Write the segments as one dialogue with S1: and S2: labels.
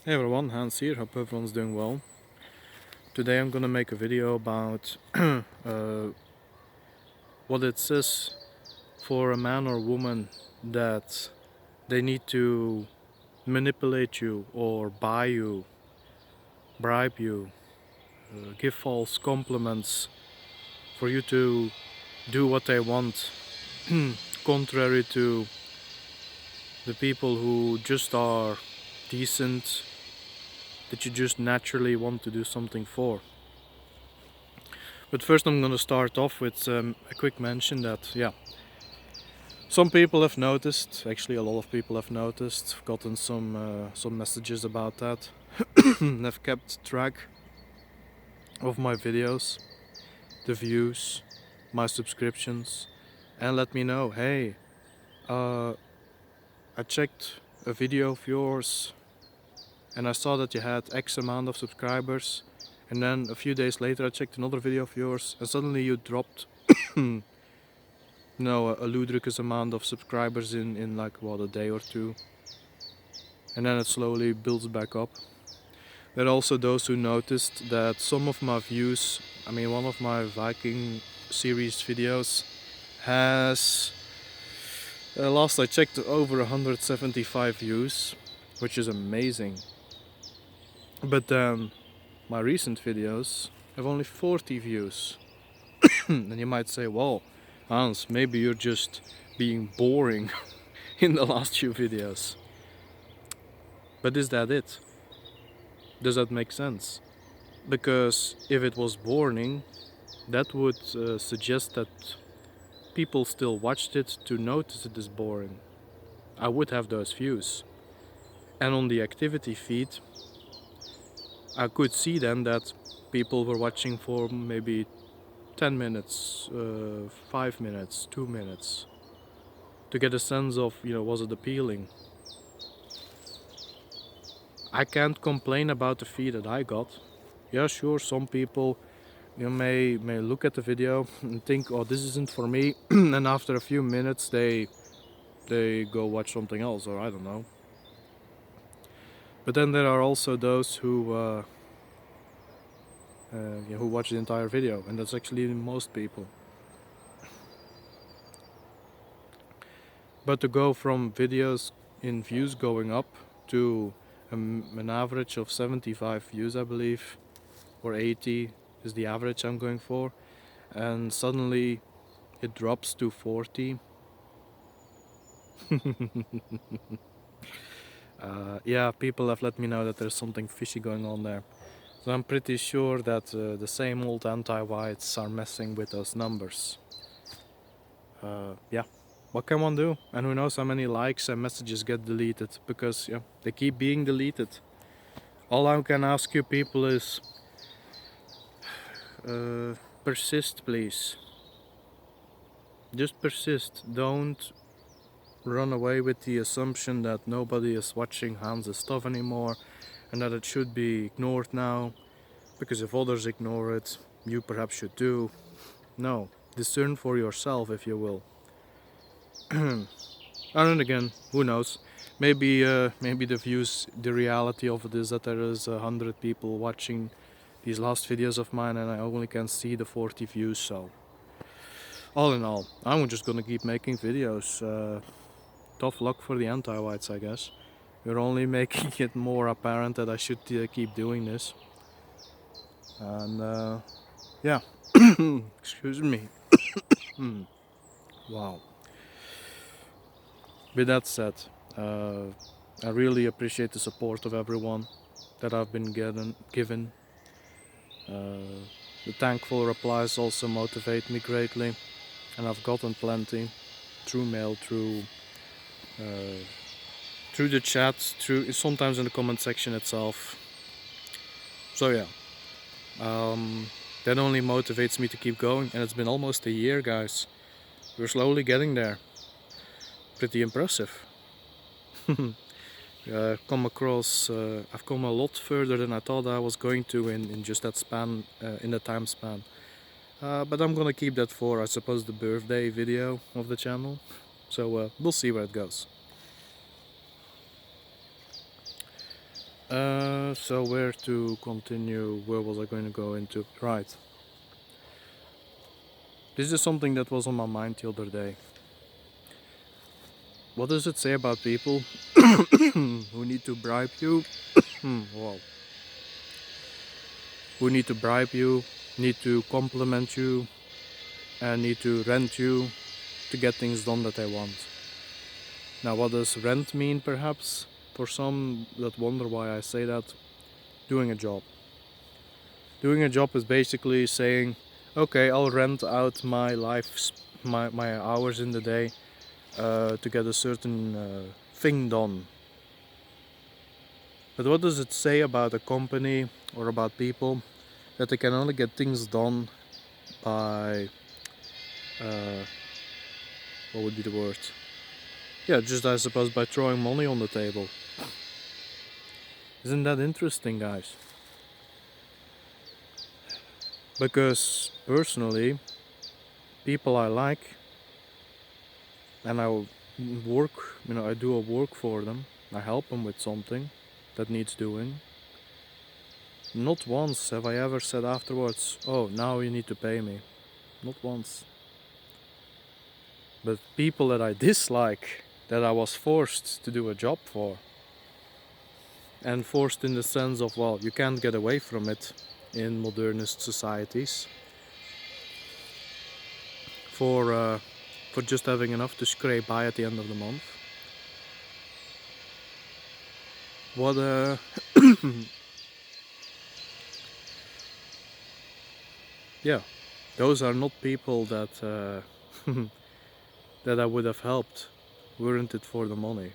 S1: Hey everyone, Hans here, hope everyone's doing well. Today I'm gonna make a video about what it says for a man or woman that they need to manipulate you or buy you, bribe you, give false compliments for you to do what they want, contrary to the people who just are decent, that you just naturally want to do something for. But first I'm gonna start off with a quick mention that, some people have noticed, actually a lot of people have noticed, gotten some messages about that, have kept track of my videos, the views, my subscriptions, and let me know, hey, I checked a video of yours and I saw that you had X amount of subscribers, and then a few days later I checked another video of yours and suddenly you dropped a ludicrous amount of subscribers in like a day or two, and then it slowly builds back up. There are also those who noticed that some of my views, one of my Viking series videos has last I checked over 175 views, which is amazing. But then my recent videos have only 40 views. And you might say, well, Hans, maybe you're just being boring in the last few videos. But is that it? Does that make sense? Because if it was boring, that would suggest that people still watched it to notice it is boring. I would have those views. And on the activity feed, I could see then that people were watching for maybe 10 minutes, 5 minutes, 2 minutes, to get a sense of, was it appealing? I can't complain about the feed that I got. Yeah, sure, some people may look at the video and think, oh, this isn't for me, and after a few minutes they go watch something else, or I don't know. But then there are also those who watch the entire video, and that's actually most people. But to go from videos in views going up to an average of 75 views, I believe, or 80 is the average I'm going for, and suddenly it drops to 40. Yeah, people have let me know that there's something fishy going on there. So I'm pretty sure that the same old anti-whites are messing with those numbers. Yeah, what can one do? And who knows how many likes and messages get deleted, because they keep being deleted. All I can ask you people is persist, please. Just persist. Don't run away with the assumption that nobody is watching Hans' stuff anymore and that it should be ignored now, because if others ignore it, you perhaps should too. No, discern for yourself, if you will. And then again, who knows? Maybe the reality of it is that there is 100 people watching these last videos of mine and I only can see the 40 views, so all in all, I'm just gonna keep making videos. Tough luck for the anti-whites, I guess. You're only making it more apparent that I should keep doing this. And yeah, excuse me. Wow. With that said, I really appreciate the support of everyone that I've been given. The thankful replies also motivate me greatly, and I've gotten plenty through mail, through the chats, through sometimes in the comment section itself. So yeah, that only motivates me to keep going, and it's been almost a year, guys. We're slowly getting there. Pretty impressive. I've come a lot further than I thought I was going to in just that span, in the time span. But I'm gonna keep that for, I suppose, the birthday video of the channel. So we'll see where it goes. So where to continue? Where was I going to go into? Right. This is something that was on my mind the other day. What does it say about people who need to bribe you? Wow. Who need to bribe you, need to compliment you, and need to rent you to get things done that they want. Now, what does rent mean, perhaps? For some that wonder why I say that, doing a job. Doing a job is basically saying, okay, I'll rent out my life, my hours in the day to get a certain thing done. But what does it say about a company or about people that they can only get things done by, what would be the word? Yeah, just I suppose by throwing money on the table. Isn't that interesting, guys? Because personally, people I like, and I work, I do a work for them. I help them with something that needs doing. Not once have I ever said afterwards, oh, now you need to pay me. Not once. But people that I dislike, that I was forced to do a job for, and forced in the sense of, well, you can't get away from it in modernist societies, for just having enough to scrape by at the end of the month. What yeah, those are not people that that I would have helped, weren't it for the money.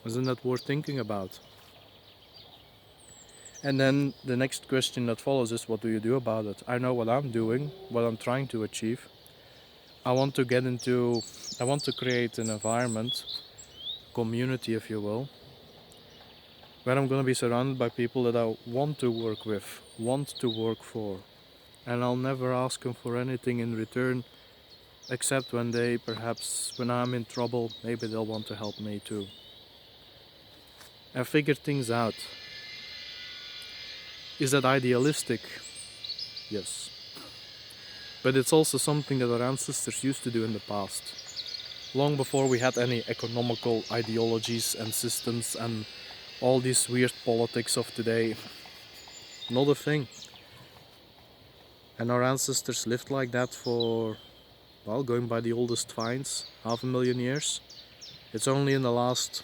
S1: Isn't that worth thinking about? And then the next question that follows is, what do you do about it? I know what I'm doing, what I'm trying to achieve. I want to create an environment, community if you will, where I'm going to be surrounded by people that I want to work with, want to work for. And I'll never ask them for anything in return, except when I'm in trouble, maybe they'll want to help me too. And figure things out. Is that idealistic? Yes. But it's also something that our ancestors used to do in the past. Long before we had any economical ideologies and systems and all these weird politics of today. Not a thing. And our ancestors lived like that for, well, going by the oldest finds, 500,000 years. It's only in the last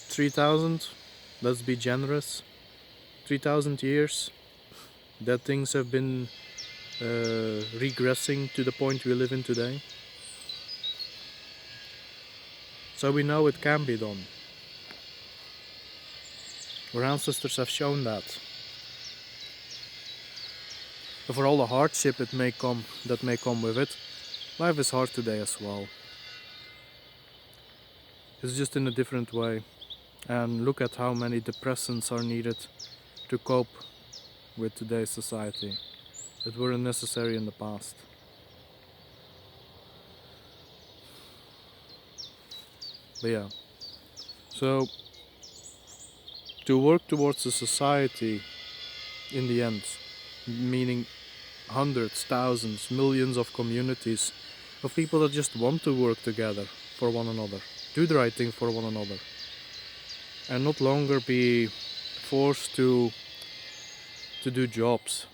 S1: 3,000, let's be generous, 3,000 years that things have been regressing to the point we live in today. So we know it can be done. Our ancestors have shown that. But for all the hardship that may come with it, life is hard today as well. It's just in a different way. And look at how many depressants are needed to cope with today's society that weren't necessary in the past. But yeah, so to work towards a society in the end, meaning hundreds, thousands, millions of communities of people that just want to work together for one another, do the right thing for one another, and not longer be forced to do jobs.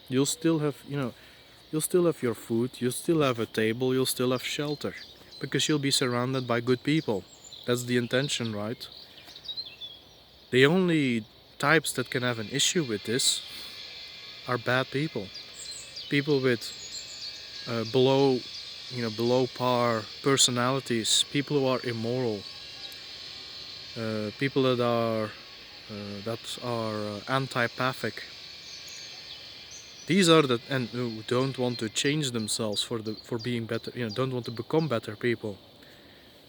S1: You'll still have, you'll still have your food, you'll still have a table, you'll still have shelter, because you'll be surrounded by good people. That's the intention, right? The only types that can have an issue with this are bad people. People with below par personalities, people who are immoral, people that are antipathic. These are and who don't want to change themselves for being better, don't want to become better people.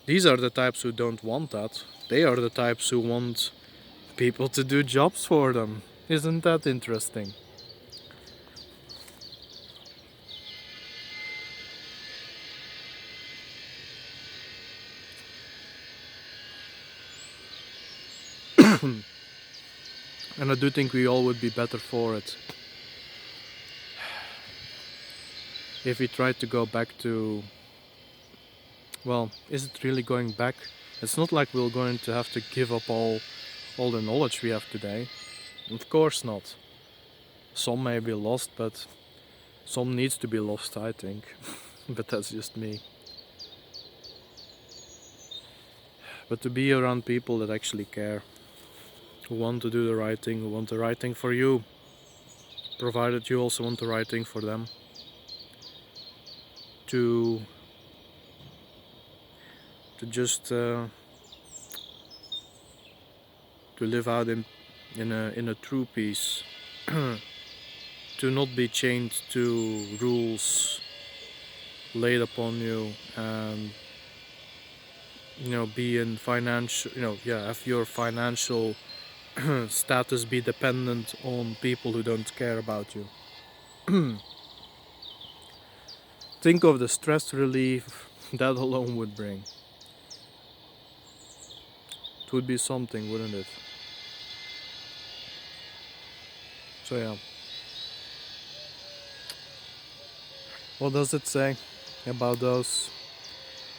S1: These are the types who don't want that. They are the types who want people to do jobs for them. Isn't that interesting? And I do think we all would be better for it if we tried to go back to, well, is it really going back? It's not like we're going to have to give up all the knowledge we have today. Of course not. Some may be lost, but some needs to be lost, I think. But that's just me. But to be around people that actually care, who want to do the right thing, who want the right thing for you, provided you also want the right thing for them. To just to live out in a true peace. To not be chained to rules laid upon you, and be in financial, have your financial status be dependent on people who don't care about you. Think of the stress relief that alone would bring. It would be something, wouldn't it? So yeah. What does it say about those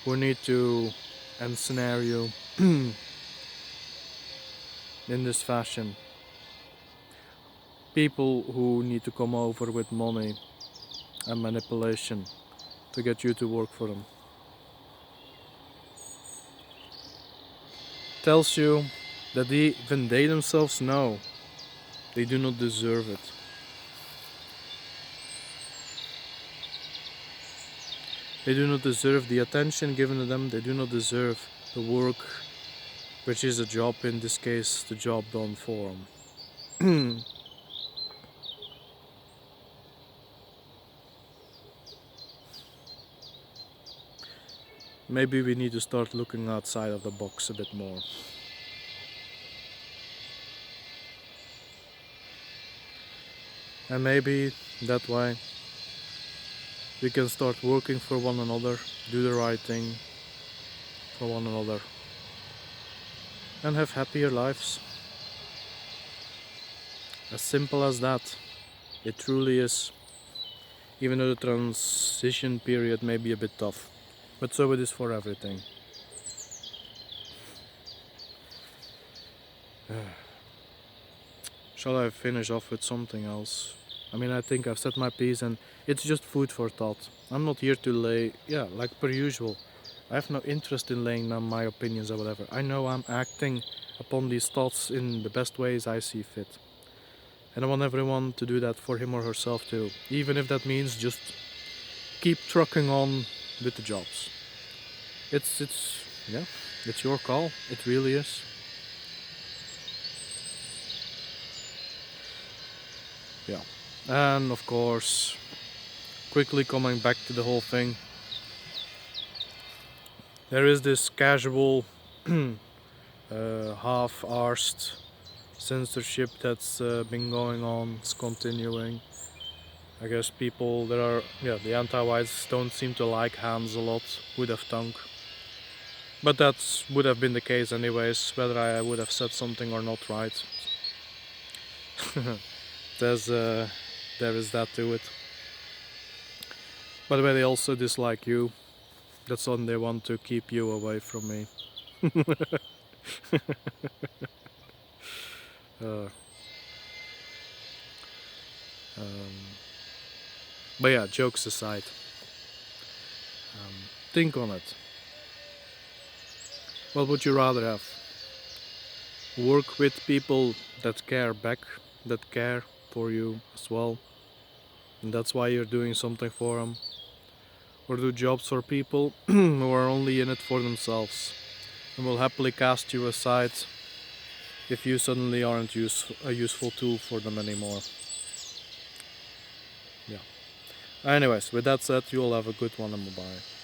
S1: who need to end scenario in this fashion? People who need to come over with money and manipulation to get you to work for them. Tells you that even they themselves know they do not deserve it. They do not deserve the attention given to them. They do not deserve the work, which is a job, in this case, the job done for them. Maybe we need to start looking outside of the box a bit more. And maybe that way we can start working for one another, do the right thing for one another, and have happier lives. As simple as that. It truly is. Even though the transition period may be a bit tough. But so it is for everything. Shall I finish off with something else? I mean, I think I've said my piece, and it's just food for thought. I'm not here to like per usual. I have no interest in laying down my opinions or whatever. I know I'm acting upon these thoughts in the best ways I see fit. And I want everyone to do that for him or herself too. Even if that means just keep trucking on with the jobs. It's your call. It really is. Yeah. And of course, quickly coming back to the whole thing, there is this casual, half-arsed censorship that's been going on. It's continuing. I guess people that are, the anti-whites don't seem to like Hans a lot, would have thunk. But that would have been the case anyways, whether I would have said something or not, right? There is that to it. By the way, they also dislike you. That's when they want to keep you away from me. But yeah, jokes aside, think on it. What would you rather have? Work with people that care back, that care for you as well, and that's why you're doing something for them? Or do jobs for people who are only in it for themselves and will happily cast you aside if you suddenly aren't a useful tool for them anymore? Yeah. Anyways, with that said, you all have a good one and bye-bye.